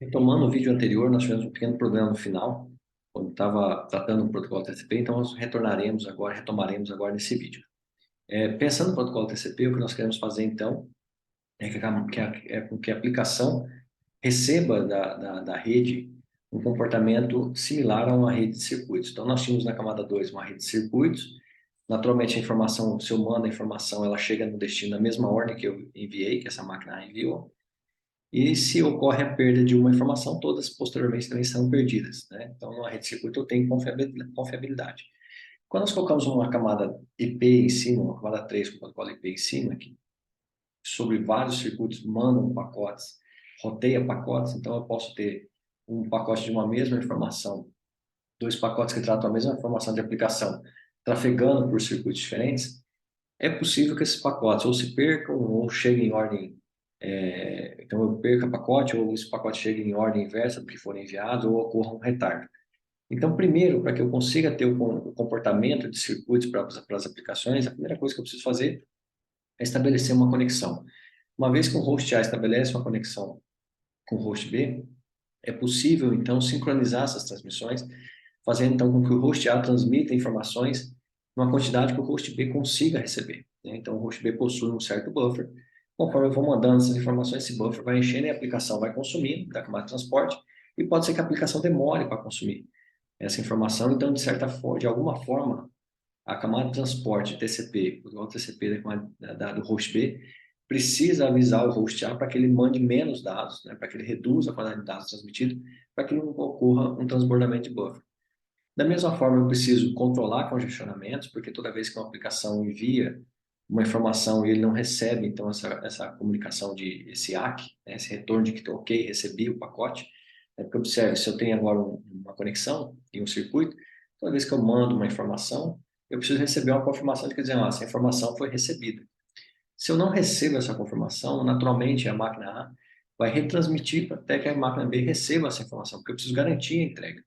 Retomando o vídeo anterior, nós tivemos um pequeno problema no final, quando estava tratando o protocolo TCP, então nós retomaremos agora nesse vídeo. Pensando no protocolo TCP, o que nós queremos fazer então é com que a aplicação receba da rede um comportamento similar a uma rede de circuitos. Então nós tínhamos na camada 2 uma rede de circuitos, naturalmente a informação, se eu mando a informação, ela chega no destino na mesma ordem que eu enviei, que essa máquina enviou. E se ocorre a perda de uma informação, todas posteriormente também são perdidas, né? Então, numa rede de circuito eu tenho confiabilidade. Quando nós colocamos uma camada IP em cima, uma camada 3 com protocolo IP em cima, que sobre vários circuitos mandam pacotes, roteia pacotes, então eu posso ter um pacote de uma mesma informação, dois pacotes que tratam a mesma informação de aplicação, trafegando por circuitos diferentes. É possível que esses pacotes ou se percam ou cheguem em ordem, então eu perca pacote ou esse pacote chegue em ordem inversa porque foram enviados ou ocorra um retardo. Então, primeiro, para que eu consiga ter o comportamento de circuitos para as aplicações, a primeira coisa que eu preciso fazer é estabelecer uma conexão. Uma vez que o host A estabelece uma conexão com o host B, é possível, então, sincronizar essas transmissões, fazendo, então, com que o host A transmita informações numa quantidade que o host B consiga receber, né? Então, o host B possui um certo buffer. Conforme eu vou mandando essas informações, esse buffer vai enchendo e a aplicação vai consumindo da camada de transporte, e pode ser que a aplicação demore para consumir essa informação. Então, de alguma forma, a camada de transporte TCP, o TCP do host B, precisa avisar o host A para que ele mande menos dados, né, para que ele reduza a quantidade de dados transmitidos, para que não ocorra um transbordamento de buffer. Da mesma forma, eu preciso controlar congestionamentos, porque toda vez que uma aplicação envia uma informação e ele não recebe, então, essa comunicação esse ACK, né, esse retorno de que, ok, recebi o pacote, porque observe, se eu tenho agora uma conexão em um circuito, toda vez que eu mando uma informação, eu preciso receber uma confirmação de que dizer, essa informação foi recebida. Se eu não recebo essa confirmação, naturalmente a máquina A vai retransmitir até que a máquina B receba essa informação, porque eu preciso garantir a entrega.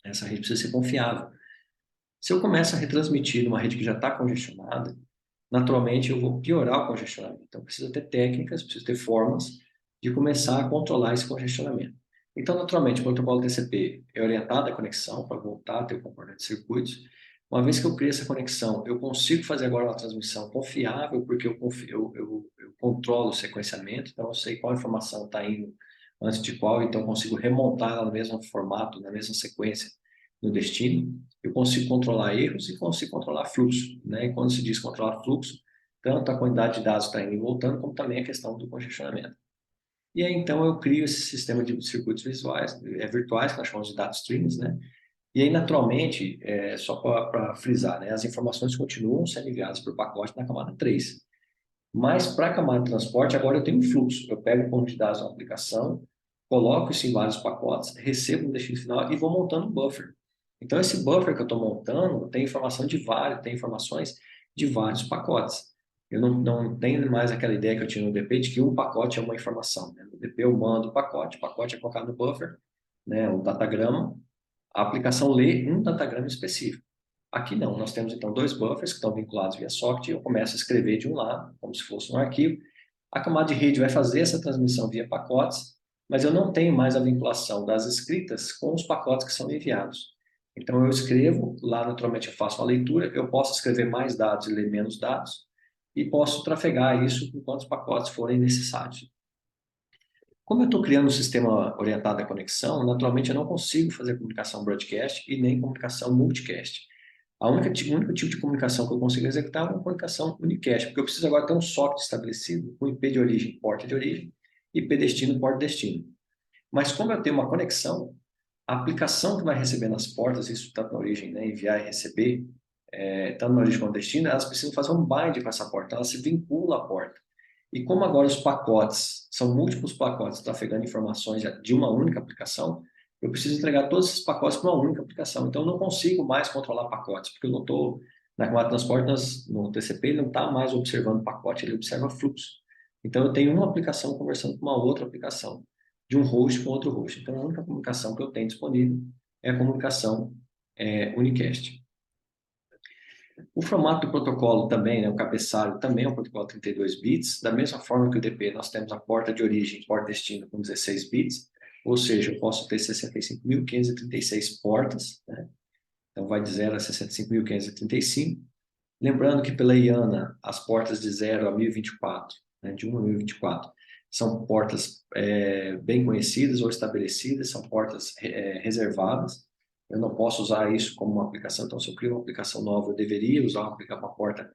Essa rede precisa ser confiável. Se eu começo a retransmitir numa rede que já está congestionada, naturalmente eu vou piorar o congestionamento. Então, preciso ter técnicas, preciso ter formas de começar a controlar esse congestionamento. Então, naturalmente, o protocolo TCP é orientado à conexão para voltar a ter o comportamento de circuitos. Uma vez que eu crio essa conexão, eu consigo fazer agora uma transmissão confiável, porque eu controlo o sequenciamento, então eu sei qual informação está indo antes de qual, então eu consigo remontar ela no mesmo formato, na mesma sequência no destino. Eu consigo controlar erros e consigo controlar fluxo, né? E quando se diz controlar fluxo, tanto a quantidade de dados está indo e voltando, como também a questão do congestionamento. E aí, então, eu crio esse sistema de circuitos virtuais, que nós chamamos de data streams, né? E aí, naturalmente, só para frisar, né? As informações continuam sendo enviadas por pacote na camada 3. Mas para a camada de transporte, agora eu tenho um fluxo. Eu pego o ponto de dados da aplicação, coloco isso em vários pacotes, recebo no destino final e vou montando um buffer. Então, esse buffer que eu estou montando tem informações de vários pacotes. Eu não tenho mais aquela ideia que eu tinha no DP de que um pacote é uma informação, né? No DP eu mando o pacote é colocado no buffer, né? Um datagrama, a aplicação lê um datagrama específico. Aqui não, nós temos então dois buffers que estão vinculados via socket, eu começo a escrever de um lado, como se fosse um arquivo. A camada de rede vai fazer essa transmissão via pacotes, mas eu não tenho mais a vinculação das escritas com os pacotes que são enviados. Então eu escrevo, lá naturalmente eu faço uma leitura, eu posso escrever mais dados e ler menos dados, e posso trafegar isso com quantos pacotes forem necessários. Como eu estou criando um sistema orientado à conexão, naturalmente eu não consigo fazer comunicação broadcast e nem comunicação multicast. O único tipo de comunicação que eu consigo executar é uma comunicação unicast, porque eu preciso agora ter um socket estabelecido com IP de origem, porta de origem, IP destino, porta destino. Mas como eu tenho uma conexão, a aplicação que vai receber nas portas, isso tanto na origem, né, enviar e receber, tanto na origem quanto no destino, elas precisam fazer um bind com essa porta, ela se vincula à porta. E como agora os pacotes, são múltiplos pacotes trafegando informações de uma única aplicação, eu preciso entregar todos esses pacotes para uma única aplicação. Então, eu não consigo mais controlar pacotes, porque eu não estou, na camada de transporte, no TCP, ele não está mais observando pacote, ele observa fluxo. Então, eu tenho uma aplicação conversando com uma outra aplicação, de um host com outro host. Então, a única comunicação que eu tenho disponível é a comunicação unicast. O formato do protocolo também, né, o cabeçalho, também é um protocolo 32 bits. Da mesma forma que o DP, nós temos a porta de origem e porta destino com 16 bits. Ou seja, eu posso ter 65.536 portas, né? Então vai de 0 a 65.535. Lembrando que pela IANA, as portas de 0 a 1024, né, de 1 a 1024, são portas bem conhecidas ou estabelecidas, são portas reservadas. Eu não posso usar isso como uma aplicação, então se eu crio uma aplicação nova, eu deveria usar uma porta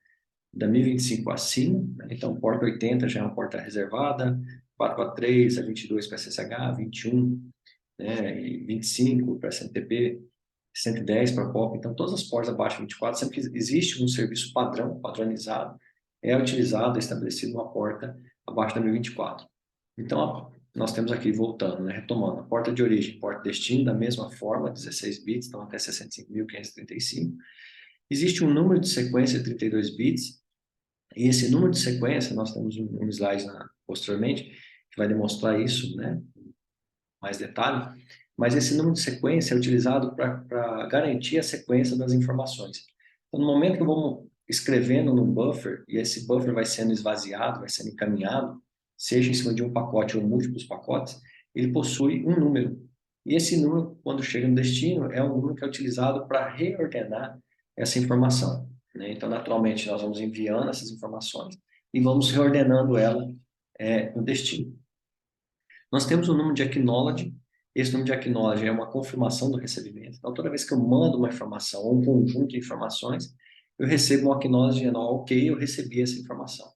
da 1025 acima, né? Então porta 80 já é uma porta reservada, 443 a 22 para SSH, 21, né, e 25 para SMTP, 110 para POP. Então todas as portas abaixo de 24, sempre que existe um serviço padrão, padronizado, é utilizado, é estabelecido uma porta abaixo da 1024. Então nós temos aqui, voltando, né, retomando, a porta de origem, porta de destino, da mesma forma, 16 bits, então até 65.535. Existe um número de sequência de 32 bits, e esse número de sequência, nós temos um slide posteriormente, que vai demonstrar isso, né, mais detalhe, mas esse número de sequência é utilizado para garantir a sequência das informações. Então, no momento que eu vou escrevendo no buffer, e esse buffer vai sendo esvaziado, vai sendo encaminhado, seja em cima de um pacote ou múltiplos pacotes, ele possui um número. E esse número, quando chega no destino, é um número que é utilizado para reordenar essa informação, né? Então, naturalmente, nós vamos enviando essas informações e vamos reordenando ela no destino. Nós temos o número de acknowledge. Esse número de acknowledge é uma confirmação do recebimento. Então, toda vez que eu mando uma informação ou um conjunto de informações, eu recebo um acknowledge dizendo, ok, eu recebi essa informação.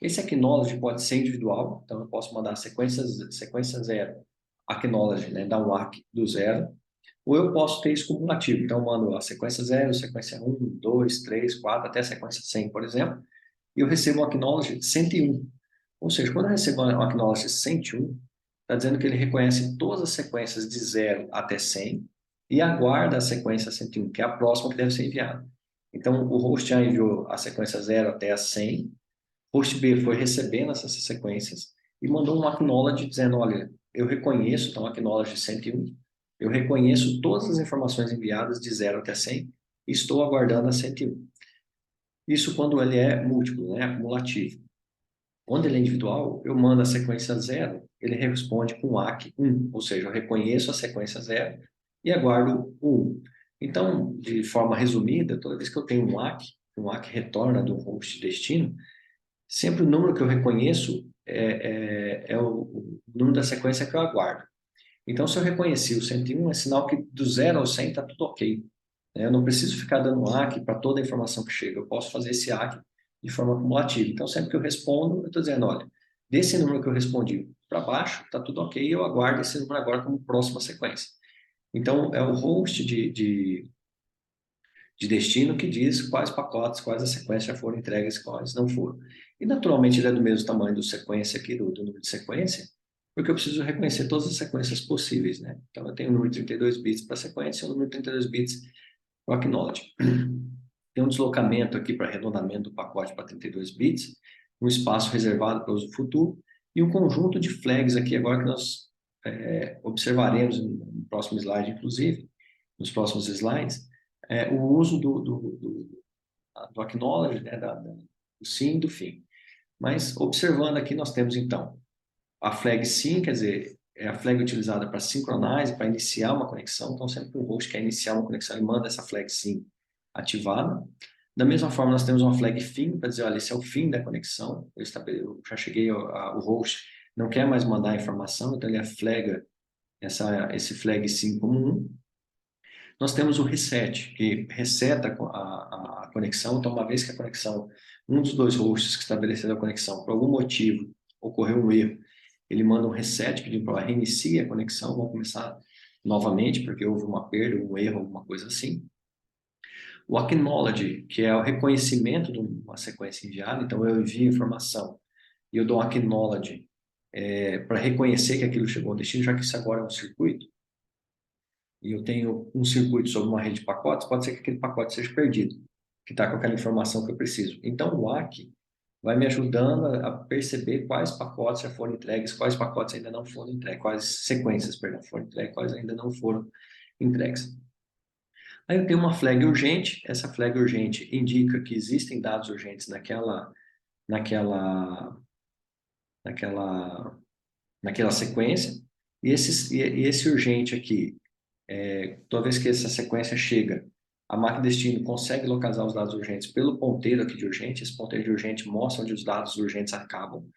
Esse acknowledge pode ser individual, então eu posso mandar sequência 0, acknowledge, né, dar um ACK do 0, ou eu posso ter isso cumulativo. Então, eu mando a sequência 0, sequência 1, 2, 3, 4, até a sequência 100, por exemplo, e eu recebo um acknowledge 101. Ou seja, quando eu recebo um acknowledge 101, está dizendo que ele reconhece todas as sequências de 0 até 100 e aguarda a sequência 101, que é a próxima que deve ser enviada. Então, o host já enviou a sequência 0 até a 100, host B foi recebendo essas sequências e mandou um acknowledge dizendo, olha, eu reconheço, então acknowledge 101, eu reconheço todas as informações enviadas de 0 até 100 e estou aguardando a 101. Isso quando ele é múltiplo, né, acumulativo. Quando ele é individual, eu mando a sequência 0, ele responde com ACK 1, ou seja, eu reconheço a sequência 0 e aguardo o 1. Então, de forma resumida, toda vez que eu tenho um ACK retorna do host destino, sempre o número que eu reconheço é o número da sequência que eu aguardo. Então, se eu reconheci o 101, é sinal que do 0 ao 100 está tudo ok. Eu não preciso ficar dando ACK para toda a informação que chega. Eu posso fazer esse ACK de forma acumulativa. Então, sempre que eu respondo, eu estou dizendo, olha, desse número que eu respondi para baixo, está tudo ok, eu aguardo esse número agora como próxima sequência. Então, é o host de destino que diz quais pacotes, quais as sequências já foram entregues, quais não foram. E, naturalmente, ele é do mesmo tamanho do sequência aqui, do número de sequência, porque eu preciso reconhecer todas as sequências possíveis, né? Então, eu tenho o número de 32 bits para a sequência e o número de 32 bits para o acknowledge. Tem um deslocamento aqui para arredondamento do pacote para 32 bits, um espaço reservado para uso futuro e um conjunto de flags aqui agora que nós observaremos no próximo slide, inclusive, nos próximos slides, o uso do acknowledge, né, do sim e do fim. Mas observando aqui, nós temos então a flag sim, quer dizer, é a flag utilizada para synchronize, para iniciar uma conexão. Então, sempre que o host quer iniciar uma conexão, ele manda essa flag sim ativada. Da mesma forma, nós temos uma flag fim, para dizer, olha, esse é o fim da conexão. Eu já cheguei, o host não quer mais mandar a informação, então ele flaga esse flag sim como 1. Nós temos o reset, que reseta a conexão. Então, uma vez que a conexão, um dos dois hosts que estabeleceram a conexão, por algum motivo, ocorreu um erro, ele manda um reset, pedindo para reiniciar a conexão, vamos começar novamente, porque houve uma perda, um erro, alguma coisa assim. O acknowledge, que é o reconhecimento de uma sequência enviada, então eu envio informação e eu dou um acknowledge para reconhecer que aquilo chegou ao destino, já que isso agora é um circuito, e eu tenho um circuito sobre uma rede de pacotes, pode ser que aquele pacote seja perdido, que está com aquela informação que eu preciso. Então, o ACK vai me ajudando a perceber quais pacotes já foram entregues, quais pacotes ainda não foram entregues, quais sequências, perdão, foram entregues, quais ainda não foram entregues. Aí eu tenho uma flag urgente, essa flag urgente indica que existem dados urgentes naquela, naquela sequência. E esse urgente aqui, toda vez que essa sequência chega, a máquina destino consegue localizar os dados urgentes pelo ponteiro aqui de urgente. Esse ponteiro de urgente mostra onde os dados urgentes acabam.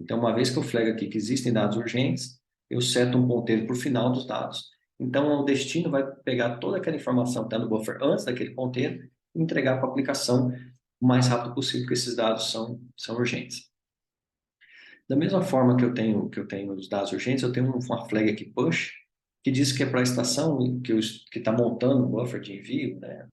Então, uma vez que eu flego aqui que existem dados urgentes, eu seto um ponteiro para o final dos dados. Então, o destino vai pegar toda aquela informação que está no buffer antes daquele ponteiro e entregar para a aplicação o mais rápido possível, porque esses dados são urgentes. Da mesma forma que eu tenho os dados urgentes, eu tenho uma flag aqui push, que diz que é para a estação que está montando o buffer de envio, né,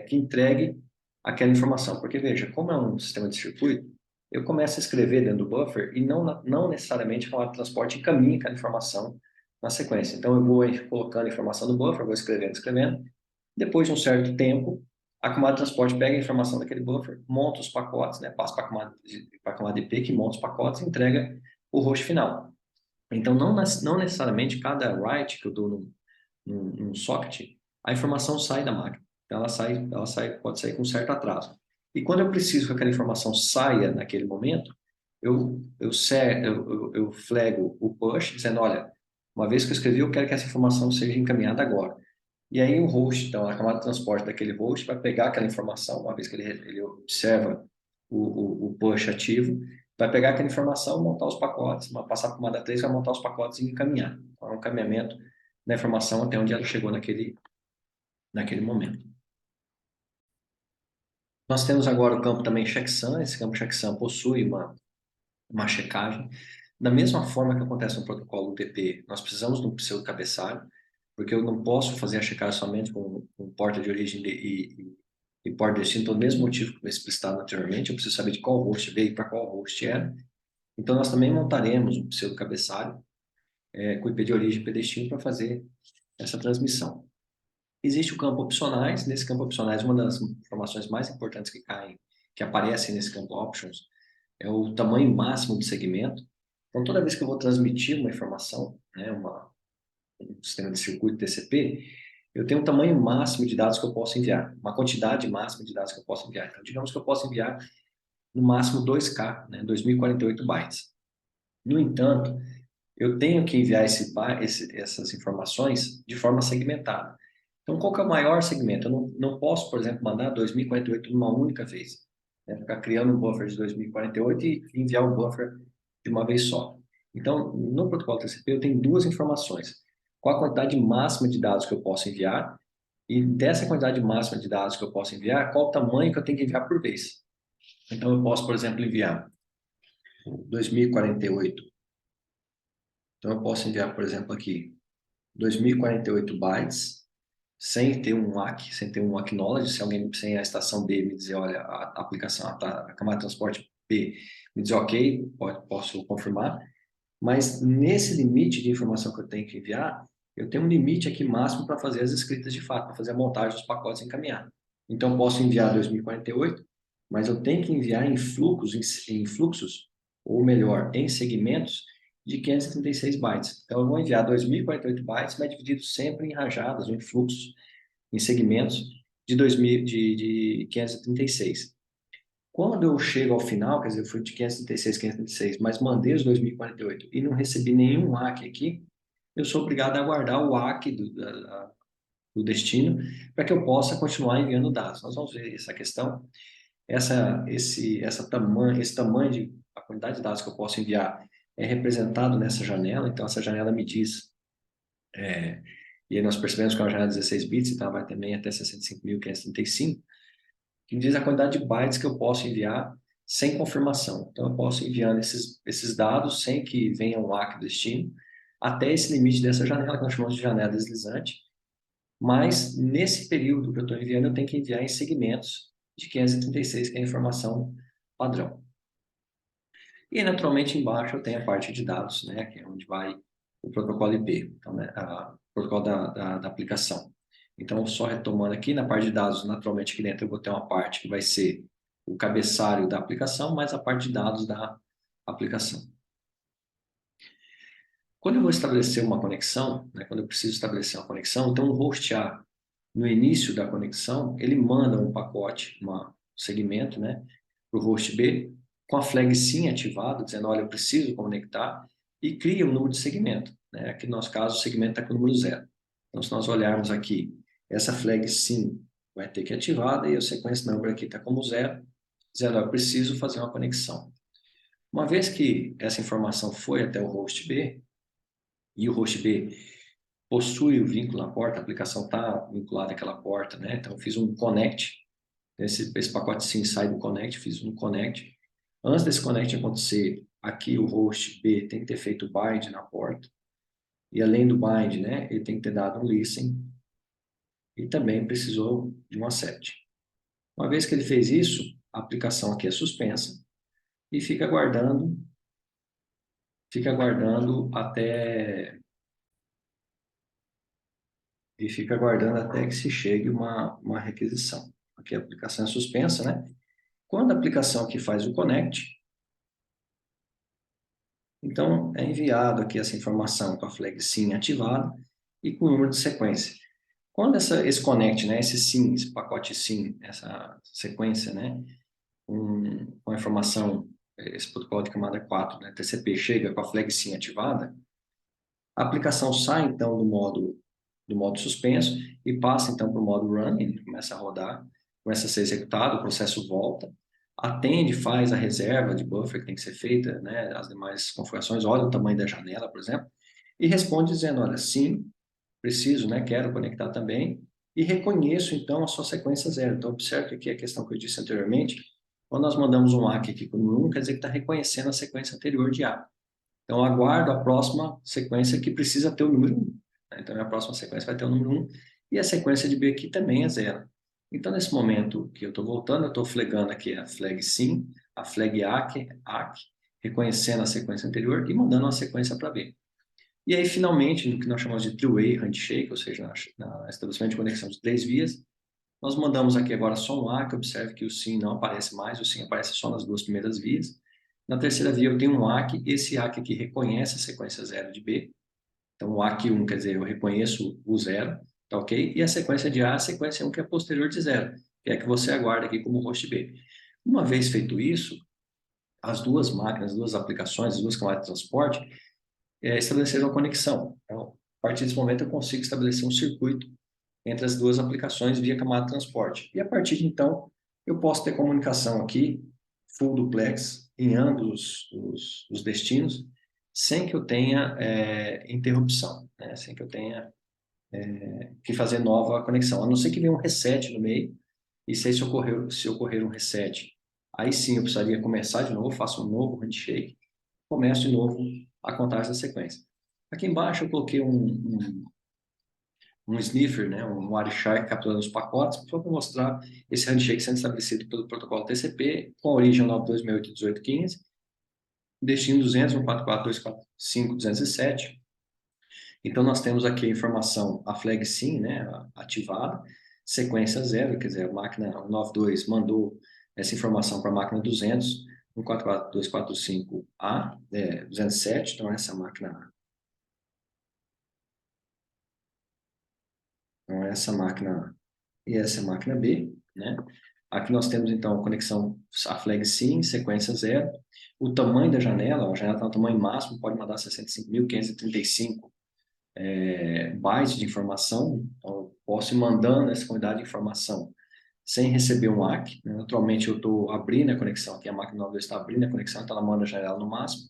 que entregue aquela informação. Porque, veja, como é um sistema de circuito, eu começo a escrever dentro do buffer e não necessariamente a camada de transporte encaminha aquela informação na sequência. Então, eu vou colocando informação no buffer, vou escrevendo, escrevendo. Depois de um certo tempo, a camada de transporte pega a informação daquele buffer, monta os pacotes, né, passa para a camada IP, que monta os pacotes e entrega o host final. Então, não necessariamente cada write que eu dou num socket, a informação sai da máquina. Então, pode sair com certo atraso. E quando eu preciso que aquela informação saia naquele momento, eu flego o push, dizendo, olha, uma vez que eu escrevi, eu quero que essa informação seja encaminhada agora. E aí o host, então, a camada de transporte daquele host vai pegar aquela informação, uma vez que ele observa o push ativo, vai pegar aquela informação, montar os pacotes, passar para a camada 3, vai montar os pacotes e encaminhar. Então, é um encaminhamento da informação até onde ela chegou naquele momento. Nós temos agora o campo também checksum. Esse campo checksum possui uma checagem. Da mesma forma que acontece no protocolo UDP, nós precisamos de um pseudo-cabeçalho, porque eu não posso fazer a checagem somente com porta de origem e porta de destino, pelo mesmo motivo que foi explicitado anteriormente, eu preciso saber de qual host veio e para qual host era. Então, nós também montaremos um pseudo-cabeçalho com IP de origem e IP destino para fazer essa transmissão. Existe o campo opcionais. Nesse campo opcionais, uma das informações mais importantes que aparecem nesse campo options, é o tamanho máximo do segmento. Então, toda vez que eu vou transmitir uma informação, né, um sistema de circuito TCP, eu tenho um tamanho máximo de dados que eu posso enviar, uma quantidade máxima de dados que eu posso enviar. Então, digamos que eu posso enviar no máximo 2K, né, 2048 bytes. No entanto, eu tenho que enviar essas informações de forma segmentada. Então, qual que é o maior segmento? Eu não posso, por exemplo, mandar 2048 numa única vez, né? Ficar criando um buffer de 2048 e enviar o buffer de uma vez só. Então, no protocolo TCP, eu tenho duas informações. Qual a quantidade máxima de dados que eu posso enviar e dessa quantidade máxima de dados que eu posso enviar, qual o tamanho que eu tenho que enviar por vez. Então, eu posso, por exemplo, enviar 2048. Então, eu posso enviar, por exemplo, aqui 2048 bytes, sem ter um ACK, sem ter um acknowledge, sem a estação B me dizer, olha, a aplicação, a camada de transporte B me dizer, ok, posso confirmar, mas nesse limite de informação que eu tenho que enviar, eu tenho um limite aqui máximo para fazer as escritas de fato, para fazer a montagem dos pacotes e encaminhar. Então, eu posso enviar 2048, mas eu tenho que enviar em fluxos, ou melhor, em segmentos, de 536 bytes. Então, eu vou enviar 2048 bytes, mas dividido sempre em rajadas, ou em fluxos, em segmentos de 536. Quando eu chego ao final, quer dizer, eu fui de 536, mas mandei os 2048 e não recebi nenhum ACK aqui, eu sou obrigado a guardar o ACK do destino para que eu possa continuar enviando dados. Nós vamos ver essa questão. Esse tamanho a quantidade de dados que eu posso enviar é representado nessa janela. Então, essa janela me diz, e aí nós percebemos que é uma janela de 16 bits, então vai também até 65.535, que diz a quantidade de bytes que eu posso enviar sem confirmação. Então, eu posso ir enviando esses dados sem que venha um ACK do destino, até esse limite dessa janela, que nós chamamos de janela deslizante. Mas, nesse período que eu estou enviando, eu tenho que enviar em segmentos de 536, que é a informação padrão. E, naturalmente, embaixo eu tenho a parte de dados, né, que é onde vai o protocolo IP, então, né, o protocolo da aplicação. Então, só retomando aqui, na parte de dados, naturalmente, aqui dentro eu vou ter uma parte que vai ser o cabeçalho da aplicação, mais a parte de dados da aplicação. Quando eu vou estabelecer uma conexão, né, quando eu preciso estabelecer uma conexão, então o host A, no início da conexão, ele manda um pacote, um segmento, né, para o host B, com a flag sim ativada, dizendo, olha, eu preciso conectar, e cria um número de segmento. né? Aqui no nosso caso, o segmento está com o número 0. Então, se nós olharmos aqui, essa flag sim vai ter que ir ativada e o sequence number aqui está como 0. 0, eu preciso fazer uma conexão. Uma vez que essa informação foi até o host B, e o host B possui o vínculo na porta, a aplicação está vinculada àquela porta, né? Então, eu fiz um connect, esse pacote sim sai do connect, fiz um connect. Antes desse connect acontecer, aqui o host B tem que ter feito o bind na porta, e além do bind, né, ele tem que ter dado um listen, e também precisou de um accept. Uma vez que ele fez isso, a aplicação aqui é suspensa, e fica aguardando até que se chegue uma requisição. Aqui a aplicação é suspensa, né? Quando a aplicação aqui faz o connect, então é enviado aqui essa informação com a flag SYN ativada e com o número de sequência. Quando esse connect, né, esse SYN, esse pacote SYN, essa sequência, né, com a informação, esse protocolo de camada 4, né, TCP, chega com a flag SYN ativada, a aplicação sai então do modo suspenso e passa então para o modo run, ele começa a rodar, começa a ser executado, o processo volta, atende, faz a reserva de buffer que tem que ser feita, né, as demais configurações, olha o tamanho da janela, por exemplo, e responde dizendo, olha, sim, preciso, né, quero conectar também, e reconheço então a sua sequência 0. Então, observe que aqui a questão que eu disse anteriormente, quando nós mandamos um ACK aqui com o número 1, quer dizer que está reconhecendo a sequência anterior de A. Então, aguardo a próxima sequência que precisa ter o número 1. Né? Então, a próxima sequência vai ter o número 1 e a sequência de B aqui também é 0. Então, nesse momento que eu estou voltando, eu estou flaggando aqui a flag SYN, a flag ACK, reconhecendo a sequência anterior e mandando uma sequência para B. E aí, finalmente, no que nós chamamos de three-way handshake, ou seja, na estabelecimento de conexão de 3 vias, nós mandamos aqui agora só um ACK, observe que o SYN não aparece mais, o SYN aparece só nas 2 primeiras vias. Na terceira via eu tenho um ACK, esse ACK aqui reconhece a sequência 0 de B, então o ACK 1 quer dizer, eu reconheço o 0, tá ok? E a sequência de A, a sequência 1 que é posterior de 0, que é a que você aguarda aqui como host B. Uma vez feito isso, as duas máquinas, as duas aplicações, as duas camadas de transporte, estabeleceram a conexão. Então, a partir desse momento eu consigo estabelecer um circuito entre as duas aplicações via camada de transporte. E a partir de então, eu posso ter comunicação aqui, full duplex, em ambos os destinos, sem que eu tenha interrupção, né? Sem que eu tenha que fazer nova conexão. A não ser que venha um reset no meio, e se ocorrer um reset, aí sim eu precisaria começar de novo, faço um novo handshake, começo de novo a contagem da sequência. Aqui embaixo eu coloquei um sniffer, né, um Wireshark capturando os pacotes, para mostrar esse handshake sendo estabelecido pelo protocolo TCP, com a origem 9268.18.15, destino 200, 144, 245, 207. Então, nós temos aqui a informação, a flag SYN, né, ativada, sequência 0, quer dizer, a máquina 92 mandou essa informação para a máquina 200, 144, 245A, 207, então essa máquina. Então, essa máquina A e essa máquina B, né? Aqui nós temos, então, a conexão, a flag SYN, sequência 0. O tamanho da janela, a janela está no tamanho máximo, pode mandar 65.535 bytes de informação. Então, eu posso ir mandando essa quantidade de informação sem receber um ACK. Né? Naturalmente, eu estou abrindo a conexão, aqui a máquina 92 está abrindo a conexão, então ela manda a janela no máximo.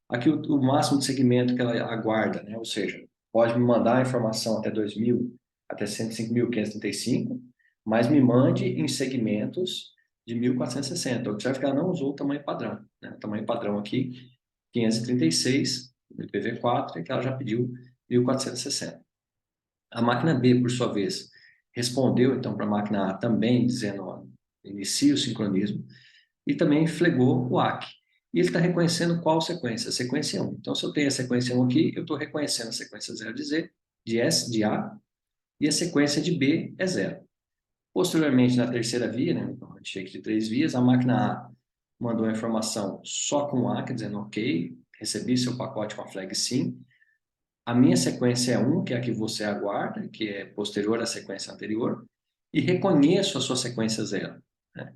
Aqui o máximo de segmento que ela aguarda, né? Ou seja, pode me mandar a informação até 2.000, até 105.535, mas me mande em segmentos de 1.460. Observe que ela não usou o tamanho padrão. Né? O tamanho padrão aqui, 536, IPv4, é que ela já pediu 1.460. A máquina B, por sua vez, respondeu então para a máquina A também, dizendo, ó, inicie o sincronismo, e também flegou o ACK. E ele está reconhecendo qual sequência? A sequência 1. Então, se eu tenho a sequência 1 aqui, eu estou reconhecendo a sequência 0 de Z, de S, de A, e a sequência de B é 0. Posteriormente, na terceira via, né, no handshake de 3 vias, a máquina A mandou a informação só com ACK, dizendo ok, recebi seu pacote com a flag SYN. A minha sequência é 1, que é a que você aguarda, que é posterior à sequência anterior, e reconheço a sua sequência 0. Né?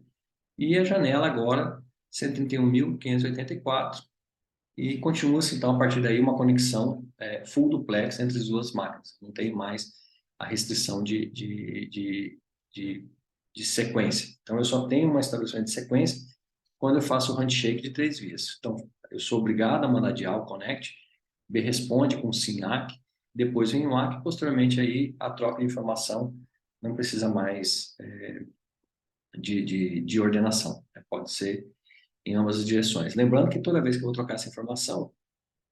E a janela agora, 131.584, e continua-se, então, a partir daí, uma conexão full duplex entre as duas máquinas. Não tem mais a restrição de, de sequência. Então, eu só tenho uma estabelecimento de sequência quando eu faço o handshake de 3 vias. Então, eu sou obrigado a mandar dial connect, B responde com sim ACK, depois vem o ACK, posteriormente aí a troca de informação não precisa mais de ordenação. Pode ser em ambas as direções. Lembrando que toda vez que eu vou trocar essa informação,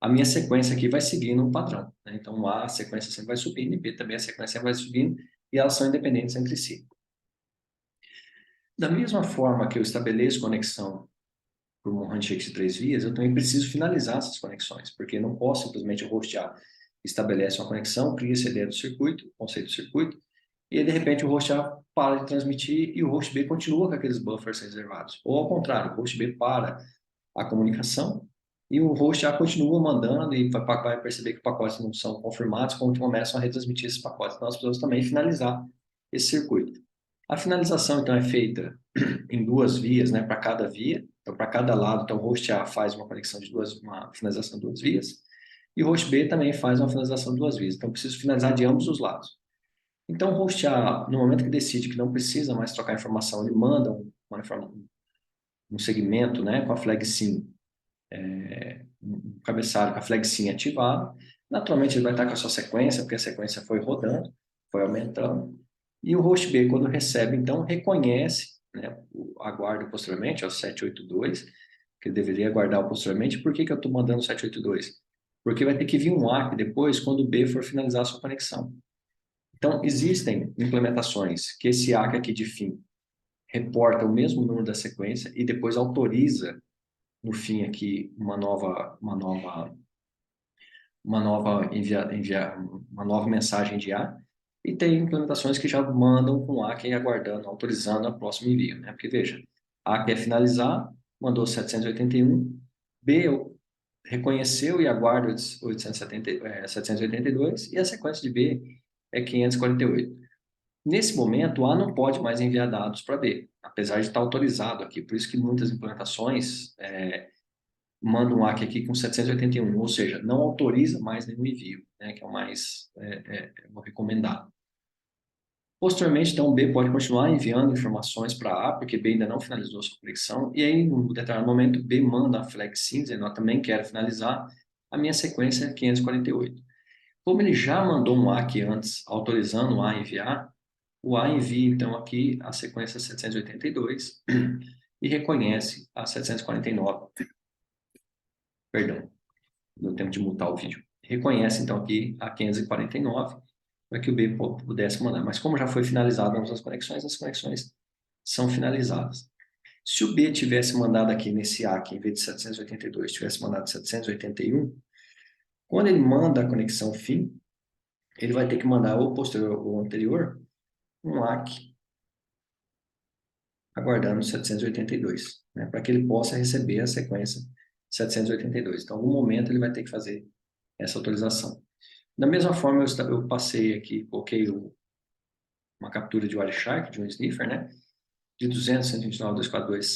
a minha sequência aqui vai seguindo um padrão, né? Então, A, a sequência sempre vai subindo, e B também a sequência vai subindo, e elas são independentes entre si. Da mesma forma que eu estabeleço conexão por um handshake de 3 vias, eu também preciso finalizar essas conexões, porque não posso simplesmente o host A estabelece uma conexão, cria essa ideia do circuito, conceito do circuito, e aí, de repente, o host A para de transmitir e o host B continua com aqueles buffers reservados. Ou, ao contrário, o host B para a comunicação e o host A continua mandando e vai perceber que pacotes não são confirmados quando começam a retransmitir esses pacotes. Então, nós precisamos também finalizar esse circuito. A finalização, então, é feita em 2 vias, né, para cada via. Então, para cada lado, então, o host A faz uma conexão de uma finalização de 2 vias e o host B também faz uma finalização de 2 vias. Então, preciso finalizar de ambos os lados. Então, o host A, no momento que decide que não precisa mais trocar informação, ele manda um segmento, né, com a flag SYN, um cabeçalho com a flag SYN ativada. Naturalmente, ele vai estar com a sua sequência, porque a sequência foi rodando, foi aumentando. E o host B, quando recebe, então, reconhece, né, aguarda posteriormente, é o 782, que ele deveria aguardar posteriormente. Por que que eu estou mandando o 782? Porque vai ter que vir um ACK depois, quando o B for finalizar a sua conexão. Então, existem implementações que esse ACK aqui de fim reporta o mesmo número da sequência e depois autoriza no fim aqui uma nova mensagem de A, e tem implementações que já mandam com A que é aguardando, autorizando a próxima envio, né? Porque veja, A quer finalizar, mandou 781, B reconheceu e aguarda 782 e a sequência de B é 548. Nesse momento, A não pode mais enviar dados para B, apesar de estar autorizado aqui. Por isso que muitas implementações manda um ACK aqui com 781, ou seja, não autoriza mais nenhum envio, né, que é o mais o recomendado. Posteriormente, então, B pode continuar enviando informações para A, porque B ainda não finalizou sua conexão, e aí, em um determinado momento, B manda a flag SYN, dizendo, eu também quero finalizar a minha sequência 548. Como ele já mandou um ACK antes, autorizando o A a enviar, o A envia, então, aqui a sequência 782 e reconhece a 749. Perdão, deu tempo de mutar o vídeo. Reconhece, então, aqui a 549 para que o B pudesse mandar. Mas como já foi finalizado as conexões são finalizadas. Se o B tivesse mandado aqui nesse ACK, em vez de 782, tivesse mandado 781, quando ele manda a conexão fim, ele vai ter que mandar ou posterior ou anterior um ACK aguardando 782, né, para que ele possa receber a sequência 782. Então, em algum momento, ele vai ter que fazer essa autorização. Da mesma forma, eu passei aqui, coloquei uma captura de Wireshark, de um sniffer, né? De 200, 129, 242,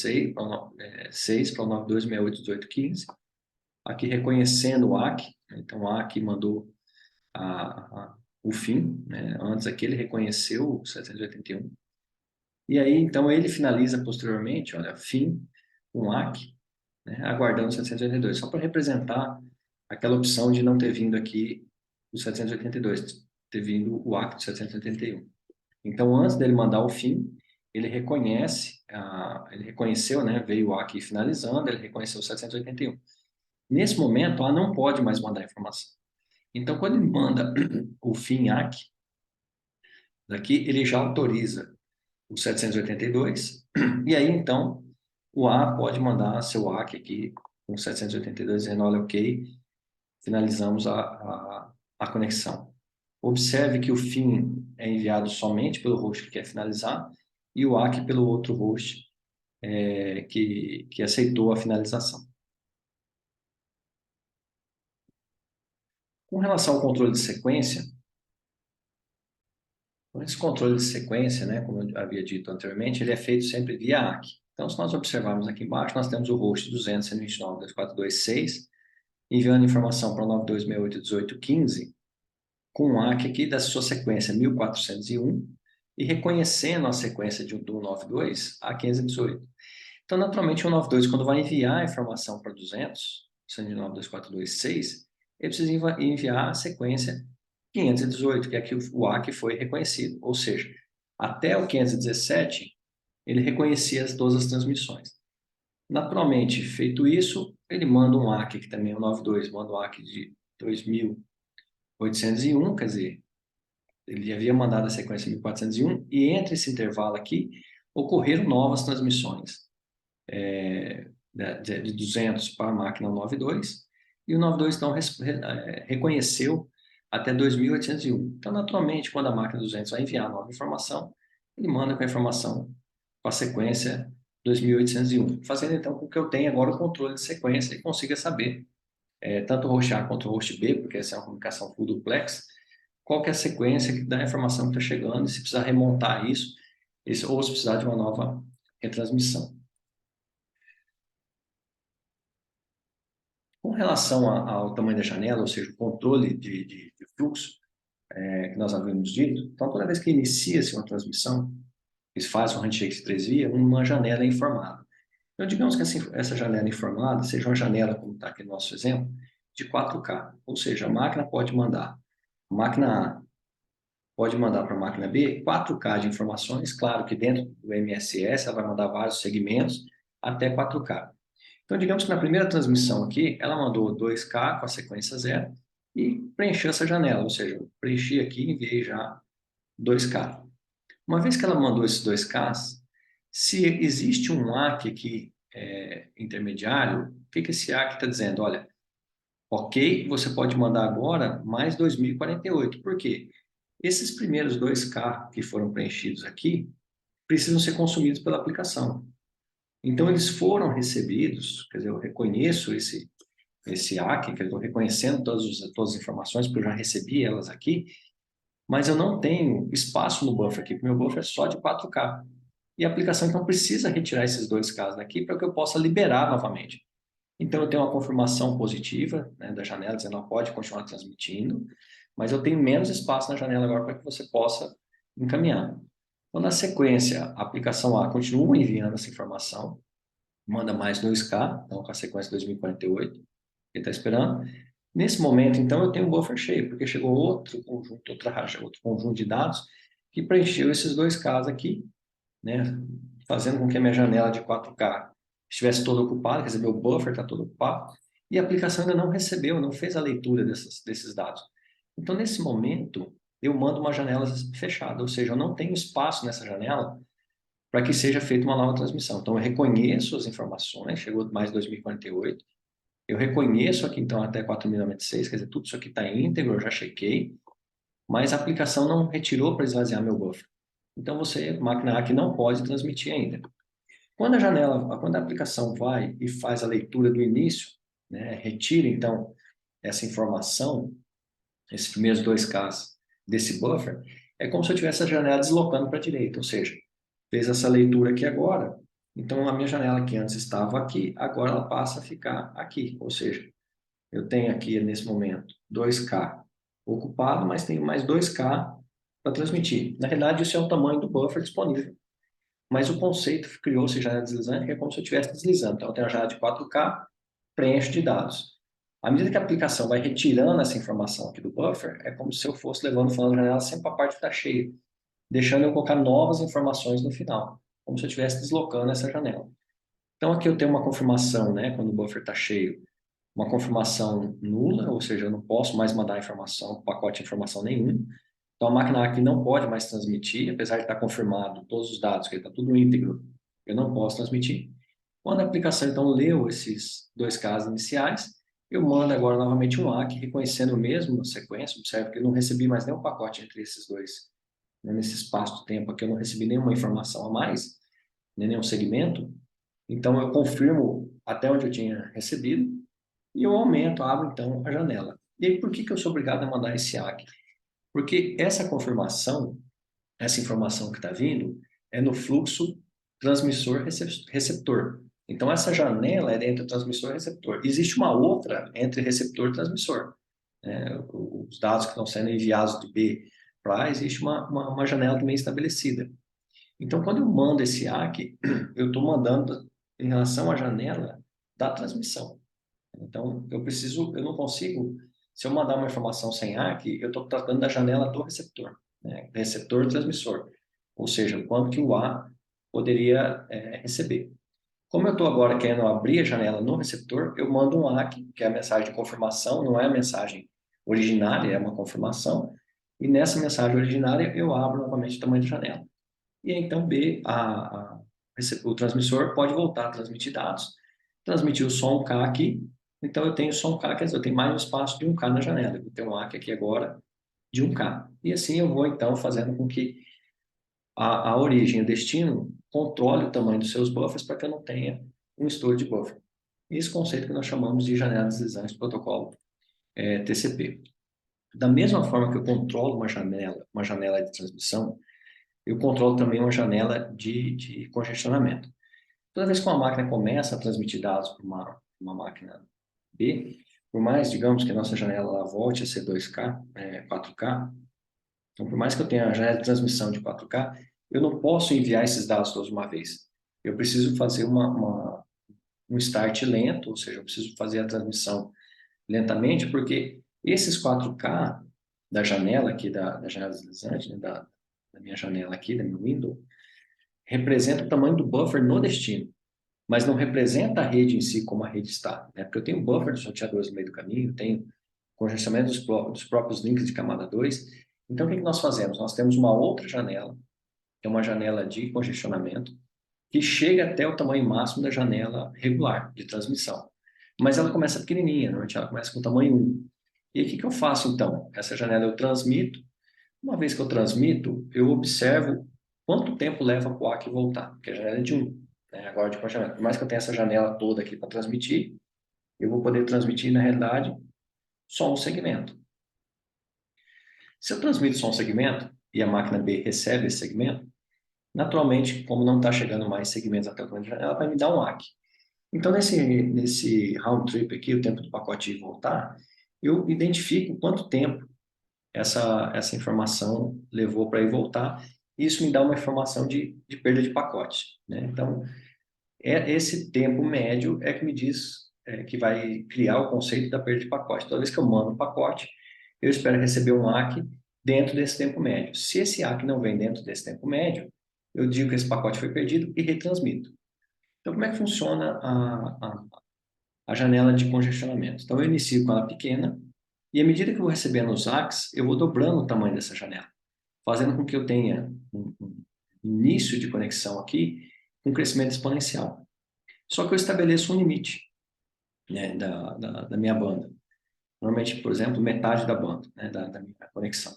6 para o 92681815. Aqui reconhecendo o ACK, né? Então o ACK mandou o fim, né? Antes aqui ele reconheceu o 781. E aí, então, ele finaliza posteriormente, olha, fim, um ACK, né? Aguardando o 782, só para representar aquela opção de não ter vindo aqui o 782, ter vindo o ACK de 781. Então, antes dele mandar o fim, ele reconheceu, né, veio o A aqui finalizando, ele reconheceu o 781. Nesse momento, A não pode mais mandar informação. Então, quando ele manda o fim ACK, daqui ele já autoriza o 782, e aí, então, o A pode mandar seu ACK aqui com 782, dizendo, olha, ok, finalizamos a conexão. Observe que o fim é enviado somente pelo host que quer finalizar e o ACK pelo outro host que aceitou a finalização. Com relação ao controle de sequência, esse controle de sequência, né, como eu havia dito anteriormente, ele é feito sempre via ACK. Então, se nós observarmos aqui embaixo, nós temos o host 200.129.242.6 enviando informação para o 92681815, com um ACK aqui da sua sequência 1401 e reconhecendo a sequência do 92 a 518. Então, naturalmente, o 92, quando vai enviar a informação para 200, sendo de 92426, ele precisa enviar a sequência 518, que é que o ACK foi reconhecido. Ou seja, até o 517, ele reconhecia todas as transmissões. Naturalmente, feito isso, ele manda um ACK, que também é o 92, manda um ACK de 2801, quer dizer, ele havia mandado a sequência 1401, e entre esse intervalo aqui, ocorreram novas transmissões de 200 para a máquina 92, e o 92 então reconheceu até 2801. Então, naturalmente, quando a máquina 200 vai enviar a nova informação, ele manda com a informação com a sequência 2801, fazendo então com que eu tenha agora o controle de sequência e consiga saber, tanto o host A quanto o host B, porque essa é uma comunicação full duplex, qual que é a sequência que dá a informação que está chegando, e se precisar remontar isso, ou se precisar de uma nova retransmissão. Com relação ao tamanho da janela, ou seja, o controle de fluxo, que nós havíamos dito, então toda vez que inicia-se uma transmissão, eles fazem um handshake de 3 vias, uma janela é informada. Então, digamos que essa janela informada seja uma janela, como está aqui no nosso exemplo, de 4K, ou seja, a máquina pode mandar, a máquina A pode mandar para a máquina B 4K de informações, claro que dentro do MSS ela vai mandar vários segmentos até 4K. Então, digamos que na primeira transmissão aqui, ela mandou 2K com a sequência 0 e preencheu essa janela, ou seja, eu preenchi aqui e enviei já 2K. Uma vez que ela mandou esses 2Ks, se existe um ACK aqui intermediário, o que esse ACK está dizendo? Olha, ok, você pode mandar agora mais 2048. Por quê? Esses primeiros 2K que foram preenchidos aqui precisam ser consumidos pela aplicação. Então, eles foram recebidos, quer dizer, eu reconheço esse ACK, que eu estou reconhecendo todas as informações, porque eu já recebi elas aqui, mas eu não tenho espaço no buffer aqui, porque meu buffer é só de 4K. E a aplicação, então, precisa retirar esses 2Ks daqui para que eu possa liberar novamente. Então, eu tenho uma confirmação positiva, né, da janela, dizendo que ela pode continuar transmitindo, mas eu tenho menos espaço na janela agora para que você possa encaminhar. Então, na sequência, a aplicação A continua enviando essa informação, manda mais 2K, então com a sequência 2048, ele está esperando. Nesse momento, então, eu tenho um buffer cheio, porque chegou outro conjunto, outro conjunto de dados que preencheu esses 2Ks aqui, né, fazendo com que a minha janela de 4K estivesse toda ocupada, quer dizer, meu buffer está todo ocupado, e a aplicação ainda não recebeu, não fez a leitura desses dados. Então, nesse momento, eu mando uma janela fechada, ou seja, eu não tenho espaço nessa janela para que seja feita uma nova transmissão. Então, eu reconheço as informações, chegou mais 2048, eu reconheço aqui, então, até 4096, quer dizer, tudo isso aqui está íntegro, eu já chequei, mas a aplicação não retirou para esvaziar meu buffer. Então, você, máquina A, que não pode transmitir ainda. Quando a aplicação vai e faz a leitura do início, né, retira, então, essa informação, esses primeiros 2Ks desse buffer, é como se eu tivesse a janela deslocando para a direita, ou seja, fez essa leitura aqui agora, então a minha janela que antes estava aqui, agora ela passa a ficar aqui, ou seja, eu tenho aqui nesse momento 2K ocupado, mas tenho mais 2K para transmitir. Na realidade, isso é o tamanho do buffer disponível. Mas o conceito criou-se janela deslizante, que é como se eu estivesse deslizando. Então, eu tenho a janela de 4K, preencho de dados. À medida que a aplicação vai retirando essa informação aqui do buffer, é como se eu fosse levando o fundo da janela sempre para a parte que está cheia, deixando eu colocar novas informações no final, como se eu estivesse deslocando essa janela. Então, aqui eu tenho uma confirmação, né, quando o buffer está cheio, uma confirmação nula, ou seja, eu não posso mais mandar informação, pacote de informação nenhum. Então, a máquina aqui não pode mais transmitir, apesar de estar confirmado todos os dados, que está tudo íntegro, eu não posso transmitir. Quando a aplicação, então, leu esses 2Ks iniciais, eu mando agora novamente um ACK, reconhecendo o mesmo sequência. Observe que eu não recebi mais nenhum pacote entre esses dois, né, nesse espaço de tempo aqui, eu não recebi nenhuma informação a mais, nem nenhum segmento. Então, eu confirmo até onde eu tinha recebido, e eu aumento, abro então a janela. E aí, por que eu sou obrigado a mandar esse ACK? Porque essa confirmação, essa informação que está vindo, é no fluxo transmissor-receptor. Então, essa janela é entre o transmissor e o receptor. Existe uma outra entre receptor e transmissor. Os dados que estão sendo enviados de B para A, existe uma janela também estabelecida. Então, quando eu mando esse ACK, eu estou mandando em relação à janela da transmissão. Então, eu não consigo, se eu mandar uma informação sem ACK, eu estou tratando da janela do receptor, né? Receptor e transmissor. Ou seja, o quanto que o A poderia receber. Como eu estou agora querendo abrir a janela no receptor, eu mando um ACK, que é a mensagem de confirmação, não é a mensagem originária, é uma confirmação. E nessa mensagem originária, eu abro novamente o tamanho da janela. E aí, então, o transmissor pode voltar a transmitir dados, transmitir o som K aqui. Então, eu tenho som K, quer dizer, eu tenho mais um espaço de um K na janela. Eu tenho um ACK aqui agora de um K. E assim eu vou, então, fazendo com que a origem, o destino, controle o tamanho dos seus buffers para que eu não tenha um estouro de buffer. Esse conceito que nós chamamos de janela deslizante do protocolo TCP. Da mesma forma que eu controlo uma janela de transmissão, eu controlo também uma janela de congestionamento. Toda vez que uma máquina começa a transmitir dados para uma máquina B, por mais, digamos, que a nossa janela lá volte a ser 2K, 4K, então por mais que eu tenha a janela de transmissão de 4K, eu não posso enviar esses dados todos de uma vez. Eu preciso fazer um start lento, ou seja, eu preciso fazer a transmissão lentamente, porque esses 4K da janela aqui, da janela deslizante, né, da minha janela aqui, da minha window, representa o tamanho do buffer no destino, mas não representa a rede em si como a rede está, né? Porque eu tenho buffer dos roteadores no meio do caminho, tenho congestionamento dos próprios links de camada 2. Então, o que nós fazemos? Nós temos uma outra janela, que é uma janela de congestionamento, que chega até o tamanho máximo da janela regular de transmissão. Mas ela começa pequenininha, normalmente ela começa com o tamanho 1. E aí, o que eu faço, então? Essa janela eu transmito. Uma vez que eu transmito, eu observo quanto tempo leva para o ACK voltar, porque a janela é de 1, né? Agora de congestionamento. Por mais que eu tenha essa janela toda aqui para transmitir, eu vou poder transmitir, na realidade, só um segmento. Se eu transmito só um segmento e a máquina B recebe esse segmento, naturalmente, como não está chegando mais segmentos até o tamanho da janela, ela vai me dar um ACK. Então, nesse round trip aqui, o tempo do pacote ir e voltar, eu identifico quanto tempo essa informação levou para ir voltar. E isso me dá uma informação de perda de pacote, né? Então, esse tempo médio é que me diz que vai criar o conceito da perda de pacote. Toda vez que eu mando um pacote, eu espero receber um ACK dentro desse tempo médio. Se esse ACK não vem dentro desse tempo médio, eu digo que esse pacote foi perdido e retransmito. Então, como é que funciona a janela de congestionamento? Então, eu inicio com ela pequena e à medida que eu vou recebendo os ACKs, eu vou dobrando o tamanho dessa janela, fazendo com que eu tenha um início de conexão aqui com crescimento exponencial. Só que eu estabeleço um limite, né, da minha banda. Normalmente, por exemplo, metade da banda, né, da minha conexão.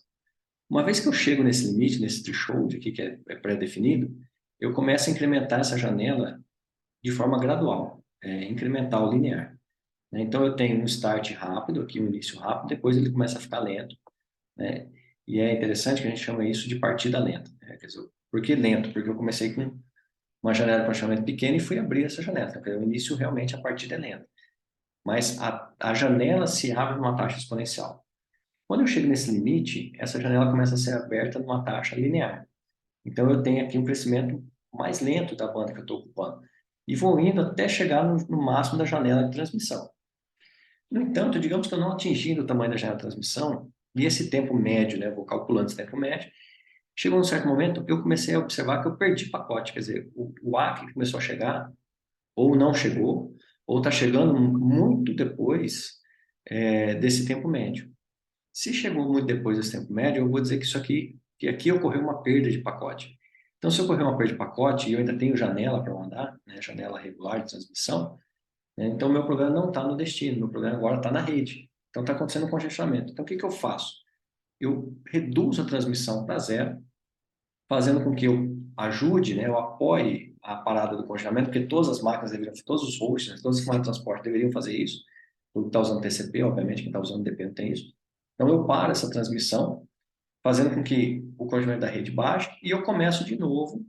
Uma vez que eu chego nesse limite, nesse threshold aqui, que é pré-definido, eu começo a incrementar essa janela de forma gradual, incremental, linear, né? Então, eu tenho um start rápido, aqui um início rápido, depois ele começa a ficar lento, né? E é interessante que a gente chama isso de partida lenta, né? Quer dizer, por que lento? Porque eu comecei com uma janela de congestionamento pequena e fui abrir essa janela. Então, no início, realmente, a partida é lenta. Mas a janela se abre numa taxa exponencial. Quando eu chego nesse limite, essa janela começa a ser aberta numa taxa linear. Então, eu tenho aqui um crescimento mais lento da banda que eu estou ocupando. E vou indo até chegar no máximo da janela de transmissão. No entanto, digamos que eu não atingindo o tamanho da janela de transmissão, e esse tempo médio, né, eu vou calculando esse tempo médio, chegou num certo momento, eu comecei a observar que eu perdi pacote, quer dizer, o ACK começou a chegar, ou não chegou, ou está chegando muito depois desse tempo médio. Se chegou muito depois desse tempo médio, eu vou dizer que aqui ocorreu uma perda de pacote. Então, se ocorreu uma perda de pacote e eu ainda tenho janela para mandar, né, janela regular de transmissão, né, então meu problema não está no destino, meu problema agora está na rede. Então, está acontecendo um congestionamento. Então, o que eu faço? Eu reduzo a transmissão para zero, fazendo com que eu ajude, né, eu apoie a parada do congelamento, porque todas as máquinas deveriam, todos os hosts, né, todos os sistemas de transporte deveriam fazer isso. Tudo está usando TCP, obviamente, quem está usando DP não tem isso. Então, eu paro essa transmissão, fazendo com que o congelamento da rede baixe, e eu começo de novo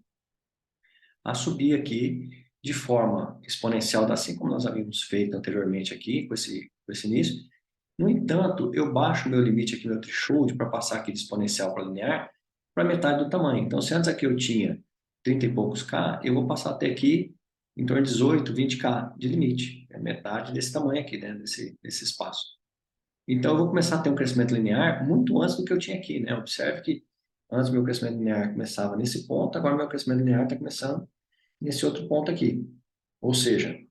a subir aqui de forma exponencial, assim como nós havíamos feito anteriormente aqui, com esse início. No entanto, eu baixo o meu limite aqui, meu threshold, para passar aqui de exponencial para linear, para metade do tamanho. Então, se antes aqui eu tinha 30 e poucos K, eu vou passar até aqui em torno de 18, 20K de limite. É metade desse tamanho aqui, né, desse espaço. Então, eu vou começar a ter um crescimento linear muito antes do que eu tinha aqui, né? Observe que antes meu crescimento linear começava nesse ponto, agora meu crescimento linear está começando nesse outro ponto aqui. Ou seja, deixa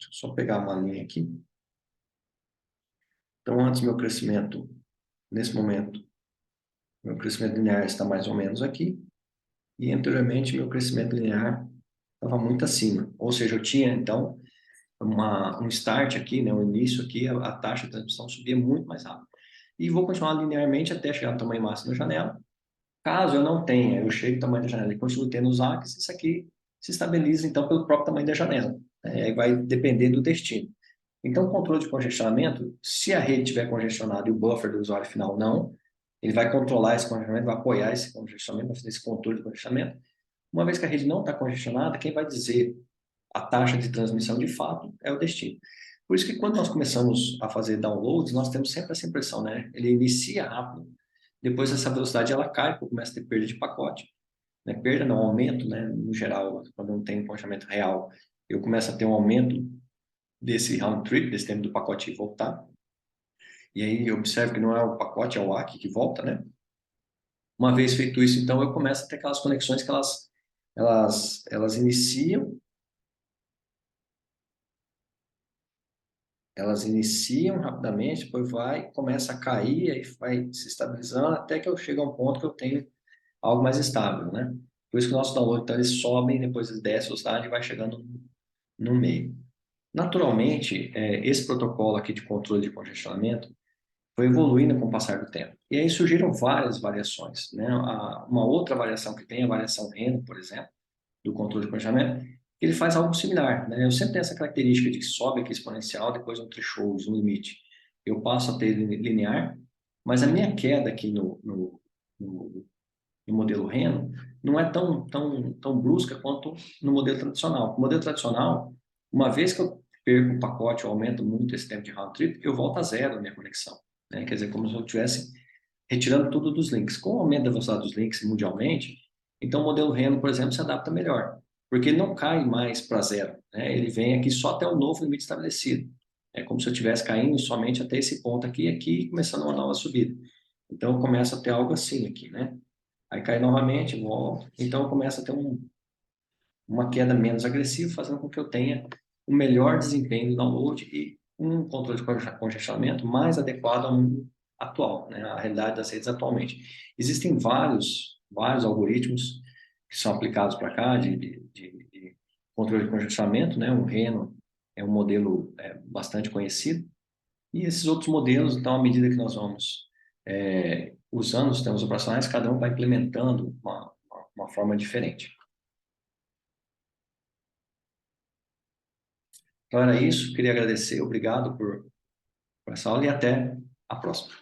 eu só pegar uma linha aqui. Então, antes meu crescimento, nesse momento, meu crescimento linear está mais ou menos aqui. E anteriormente meu crescimento linear estava muito acima. Ou seja, eu tinha, então, um start aqui, né, um início aqui, a taxa de transmissão subia muito mais rápido. E vou continuar linearmente até chegar no tamanho máximo da janela. Caso eu não tenha, eu chego no tamanho da janela e continuo tendo os ACs, isso aqui se estabiliza, então, pelo próprio tamanho da janela. Aí vai depender do destino. Então, o controle de congestionamento, se a rede estiver congestionada e o buffer do usuário final não, ele vai controlar esse congestionamento, vai apoiar esse congestionamento, vai fazer esse controle de congestionamento. Uma vez que a rede não está congestionada, quem vai dizer a taxa de transmissão de fato é o destino. Por isso que quando nós começamos a fazer downloads, nós temos sempre essa impressão, né? Ele inicia rápido, depois essa velocidade ela cai, porque começa a ter perda de pacote, né? Perda não, aumento, né? No geral, quando não tem congestionamento real, eu começo a ter um aumento desse round trip, desse tempo do pacote voltar. E aí observe que não é o pacote, é o ACK que volta, né? Uma vez feito isso, então eu começo a ter aquelas conexões que elas iniciam rapidamente, depois começa a cair, aí vai se estabilizando até que eu chego a um ponto que eu tenho algo mais estável, né? Por isso que o nosso download, então, eles sobem, depois eles descem a velocidade e vai chegando no meio. Naturalmente, esse protocolo aqui de controle de congestionamento foi evoluindo com o passar do tempo. E aí surgiram várias variações, né? Uma outra variação que tem, a variação Reno, por exemplo, do controle de congestionamento, ele faz algo similar, né? Eu sempre tenho essa característica de que sobe aqui exponencial, depois um threshold, um limite. Eu passo a ter linear, mas a minha queda aqui no, no modelo Reno não é tão brusca quanto no modelo tradicional. No modelo tradicional, uma vez que eu perco o pacote, eu aumento muito esse tempo de round trip, eu volto a zero a minha conexão, né? Quer dizer, como se eu estivesse retirando tudo dos links. Com o aumento da velocidade dos links mundialmente, então o modelo Reno, por exemplo, se adapta melhor, porque ele não cai mais para zero, né? Ele vem aqui só até o novo limite estabelecido. É como se eu estivesse caindo somente até esse ponto aqui e aqui, começando uma nova subida. Então eu começo a ter algo assim aqui, né? Aí cai novamente, volta. Então começa a ter uma queda menos agressiva, fazendo com que eu tenha um melhor desempenho do download e um controle de congestionamento mais adequado ao mundo atual, né, à realidade das redes atualmente. Existem vários algoritmos que são aplicados para cá de controle de congestionamento, né? O Reno é um modelo bastante conhecido. E esses outros modelos, então, à medida que nós vamos usando os sistemas operacionais, cada um vai implementando uma forma diferente. Então, era isso. Queria agradecer. Obrigado por essa aula e até a próxima.